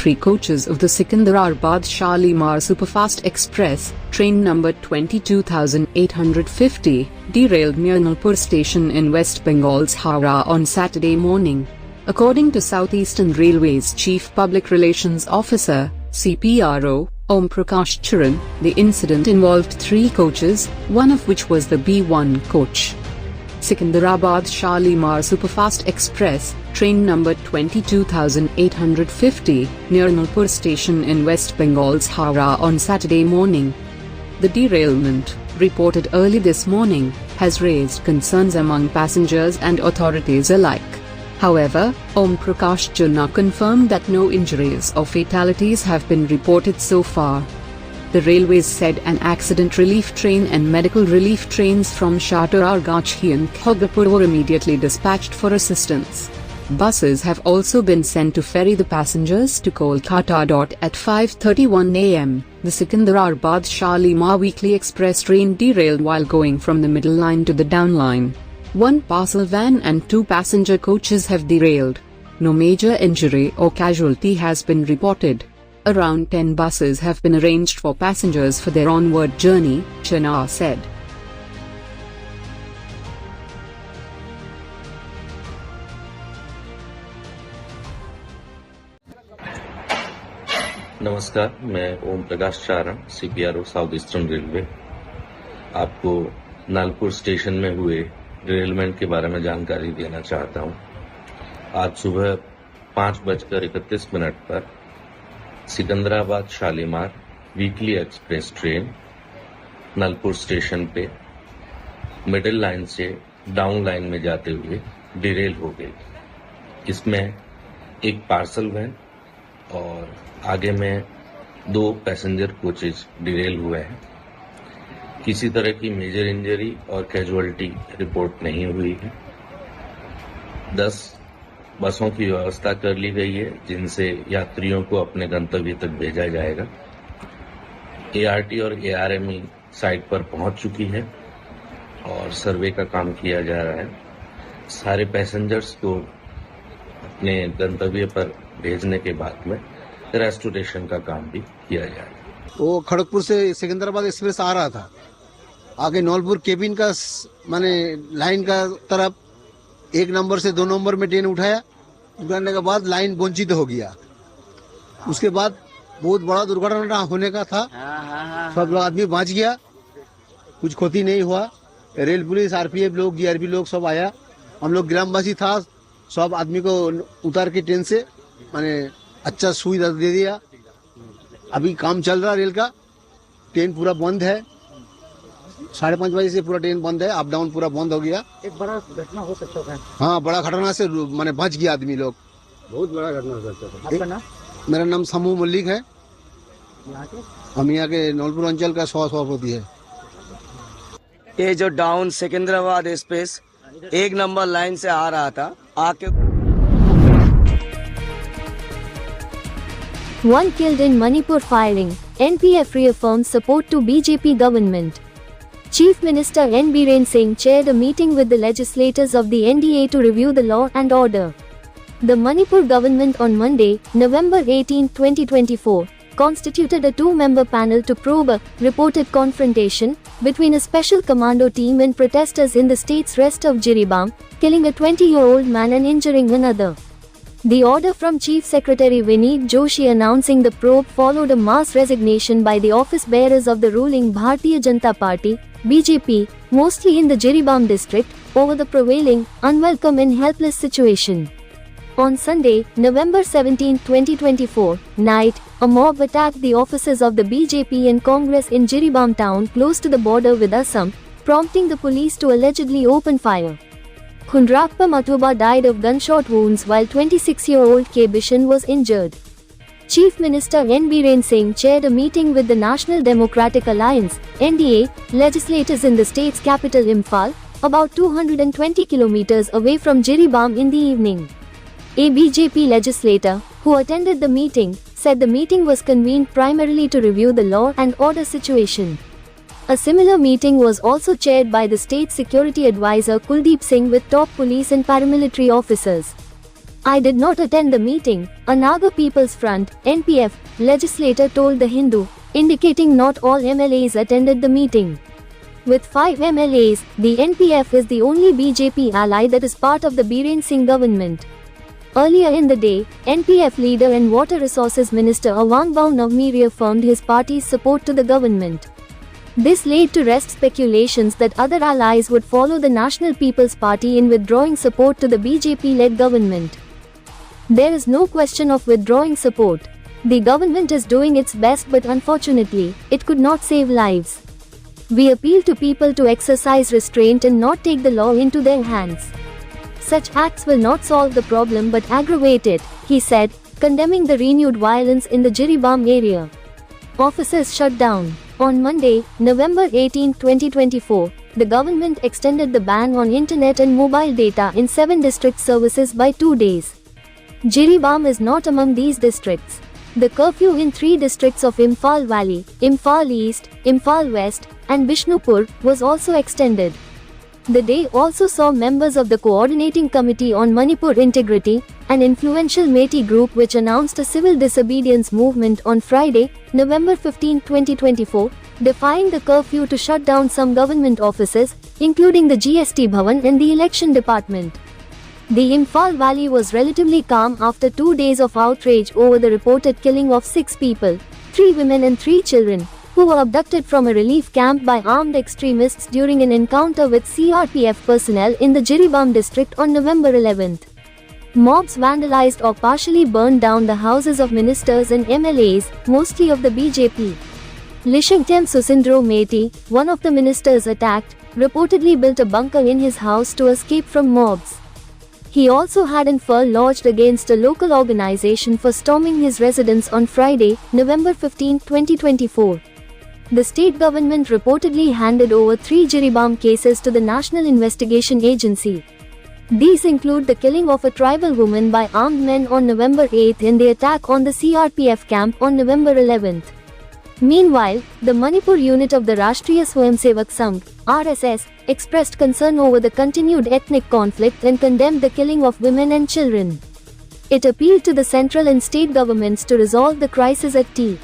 3 coaches of the Secunderabad Shalimar Superfast Express, train number 22,850, derailed near Nalpur station in West Bengal's Howrah on Saturday morning. According to Southeastern Railway's Chief Public Relations Officer, CPRO, Om Prakash Charan, the incident involved 3 coaches, one of which was the B1 coach. Secunderabad Shalimar Superfast Express, train number 22,850, near Nalpur station in West Bengal's Howrah on Saturday morning. The derailment, reported early this morning, has raised concerns among passengers and authorities alike. However, Om Prakash Charan confirmed that no injuries or fatalities have been reported so far. The railways said an accident relief train and medical relief trains from Shatargargachi and Khogapur were immediately dispatched for assistance. Buses have also been sent to ferry the passengers to Kolkata. At 5:31 am, the Secunderabad Shalimar weekly express train derailed while going from the middle line to the down line. 1 parcel van and 2 passenger coaches have derailed. No major injury or casualty has been reported. Around 10 buses have been arranged for passengers for their onward journey, Chana said. नमस्कार, मैं ओम प्रकाश चारण, CPRO south eastern railway, आपको Nalpur station में हुए derailment के बारे में जानकारी देना चाहता हूं। आज सुबह 5:31 पर Secunderabad Shalimar weekly express train Nalpur station पे मिडिल लाइन से डाउन लाइन में जाते हुए डिरेल हो गई। इसमें एक पार्सल वैन और आगे में 2 पैसेंजर कोचेज डिरेल हुए हैं। किसी तरह की मेजर इंजरी और कैजुअलिटी रिपोर्ट नहीं हुई है। 10 बसों की व्यवस्था कर ली गई है, जिनसे यात्रियों को अपने गंतव्य तक भेजा जाएगा। ART और ARME साइट पर पहुंच चुकी है और सर्वे का काम किया जा रहा है। सारे पैसेंजर्स को अपने गंतव्य पर भेजने के बाद में रेस्टोरेशन का काम भी किया जाएगा। वो खड़गपुर से सिकंदराबाद एक्सप्रेस आ रहा था, आगे नौलपुर केबिन का माने लाइन का तरफ 1 नंबर से 2 नंबर में ट्रेन उठाने के बाद लाइन वंचित हो गया। उसके बाद बहुत बड़ा दुर्घटना होने का था। सब आदमी बच गया, कुछ क्षति नहीं हुआ। रेल पुलिस, RPF लोग, GRP लोग सब आया। हम लोग ग्रामवासी था, सब आदमी को उतार के ट्रेन से माने अच्छा सुविधा दे दिया। अभी काम चल रहा रेल का, ट्रेन पूरा बंद है। 5:30 बजे से पूरा ट्रेन बंद है, अप डाउन पूरा बंद हो गया। एक बड़ा घटना हो सकता है। हाँ, बड़ा घटना से माने बच गया आदमी लोग। बहुत बड़ा घटना हो सकता है। आपका नाम? मेरा नाम समूह मल्लिक है। यहाँ के? हम यहाँ के नौलपुर अंचल का सभापति है। ये जो down Secunderabad express 1 number line से आ रहा था, आके One killed in Manipur firing, NPF reaffirms support to BJP government. Chief Minister N. Biren Singh chaired a meeting with the legislators of the NDA to review the law and order. The Manipur government on Monday, November 18, 2024, constituted a 2-member panel to probe a reported confrontation between a special commando team and protesters in the state's rest of Jiribam, killing a 20-year-old man and injuring another. The order from Chief Secretary Vineet Joshi announcing the probe followed a mass resignation by the office bearers of the ruling Bharatiya Janata Party, BJP, mostly in the Jiribam district, over the prevailing, unwelcome and helpless situation. On Sunday, November 17, 2024, night, a mob attacked the offices of the BJP and Congress in Jiribam town close to the border with Assam, prompting the police to allegedly open fire. Khundrappa Mathuba died of gunshot wounds while 26-year-old K. Bishan was injured. Chief Minister N. Biren Singh chaired a meeting with the National Democratic Alliance, NDA, legislators in the state's capital Imphal, about 220 kilometers away from Jiribam in the evening. A BJP legislator, who attended the meeting, said the meeting was convened primarily to review the law and order situation. A similar meeting was also chaired by the state security advisor Kuldeep Singh with top police and paramilitary officers. I did not attend the meeting, a Naga People's Front (NPF) legislator told The Hindu, indicating not all MLAs attended the meeting. With 5 MLAs, the NPF is the only BJP ally that is part of the Biren Singh government. Earlier in the day, NPF leader and Water Resources Minister Awangbao Navmi reaffirmed his party's support to the government. This laid to rest speculations that other allies would follow the National People's Party in withdrawing support to the BJP-led government. There is no question of withdrawing support. The government is doing its best, but unfortunately, it could not save lives. We appeal to people to exercise restraint and not take the law into their hands. Such acts will not solve the problem but aggravate it, he said, condemning the renewed violence in the Jiribam area. Offices shut down. On Monday, November 18, 2024, the government extended the ban on internet and mobile data in 7 district services by 2 days. Jiribam is not among these districts. The curfew in 3 districts of Imphal Valley, Imphal East, Imphal West, and Bishnupur was also extended. The day also saw members of the Coordinating Committee on Manipur Integrity, an influential Meitei group which announced a civil disobedience movement on Friday, November 15, 2024, defying the curfew to shut down some government offices, including the GST Bhavan and the Election Department. The Imphal Valley was relatively calm after 2 days of outrage over the reported killing of 6 people, 3 women and 3 children, who were abducted from a relief camp by armed extremists during an encounter with CRPF personnel in the Jiribam district on November 11. Mobs vandalized or partially burned down the houses of ministers and MLAs, mostly of the BJP. Lishingtem Susindro Meitei, one of the ministers attacked, reportedly built a bunker in his house to escape from mobs. He also had an FIR lodged against a local organization for storming his residence on Friday, November 15, 2024. The state government reportedly handed over 3 Jiribam cases to the National Investigation Agency. These include the killing of a tribal woman by armed men on November 8 and the attack on the CRPF camp on November 11. Meanwhile, the Manipur unit of the Rashtriya Swayamsevak Sangh (RSS) expressed concern over the continued ethnic conflict and condemned the killing of women and children. It appealed to the central and state governments to resolve the crisis at T.